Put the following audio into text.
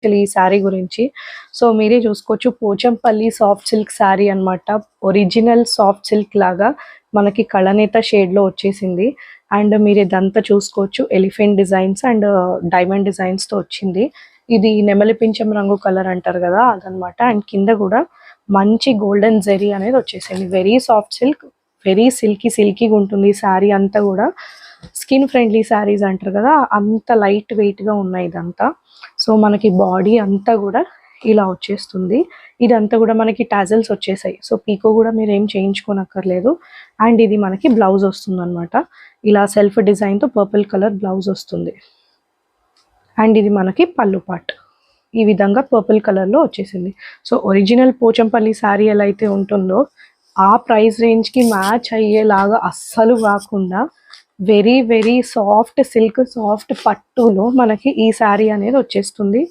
Actually ఈ శారీ గురించి. So మీరే చూసుకోవచ్చు, పోచంపల్లి సాఫ్ట్ సిల్క్ శారీ అనమాట. ఒరిజినల్ సాఫ్ట్ సిల్క్ లాగా మనకి కళనేత షేడ్లో వచ్చేసింది. అండ్ మీరు ఇదంతా చూసుకోవచ్చు, ఎలిఫెంట్ డిజైన్స్ అండ్ డైమండ్ డిజైన్స్తో వచ్చింది. ఇది నెమలి పింఛం రంగు కలర్ అంటారు కదా అదనమాట. అండ్ కింద కూడా మంచి గోల్డెన్ జెరీ అనేది వచ్చేసింది. వెరీ సాఫ్ట్ సిల్క్, వెరీ సిల్కీగా ఉంటుంది శారీ అంతా కూడా. స్కిన్ ఫ్రెండ్లీ శారీస్ అంటారు కదా, అంత లైట్ వెయిట్గా ఉన్నాయి ఇదంతా. సో మనకి బాడీ అంతా కూడా ఇలా వచ్చేస్తుంది. ఇదంతా కూడా మనకి టాజల్స్ వచ్చేసాయి. సో పీకో కూడా మీరు ఏం చేయించుకోనక్కర్లేదు. అండ్ ఇది మనకి బ్లౌజ్ వస్తుంది అనమాట. ఇలా సెల్ఫ్ డిజైన్తో పర్పుల్ కలర్ బ్లౌజ్ వస్తుంది. అండ్ ఇది మనకి పళ్ళు పార్ట్ ఈ విధంగా పర్పుల్ కలర్లో వచ్చేసింది. సో ఒరిజినల్ పోచంపల్లి శారీ ఎలా అయితే ఉంటుందో ఆ ప్రైస్ రేంజ్కి మ్యాచ్ అయ్యేలాగా అస్సలు కాకుండా వెరీ సాఫ్ట్ సిల్క్, సాఫ్ట్ పట్టులో మనకి ఈ శారీ అనేది వచ్చేస్తుంది.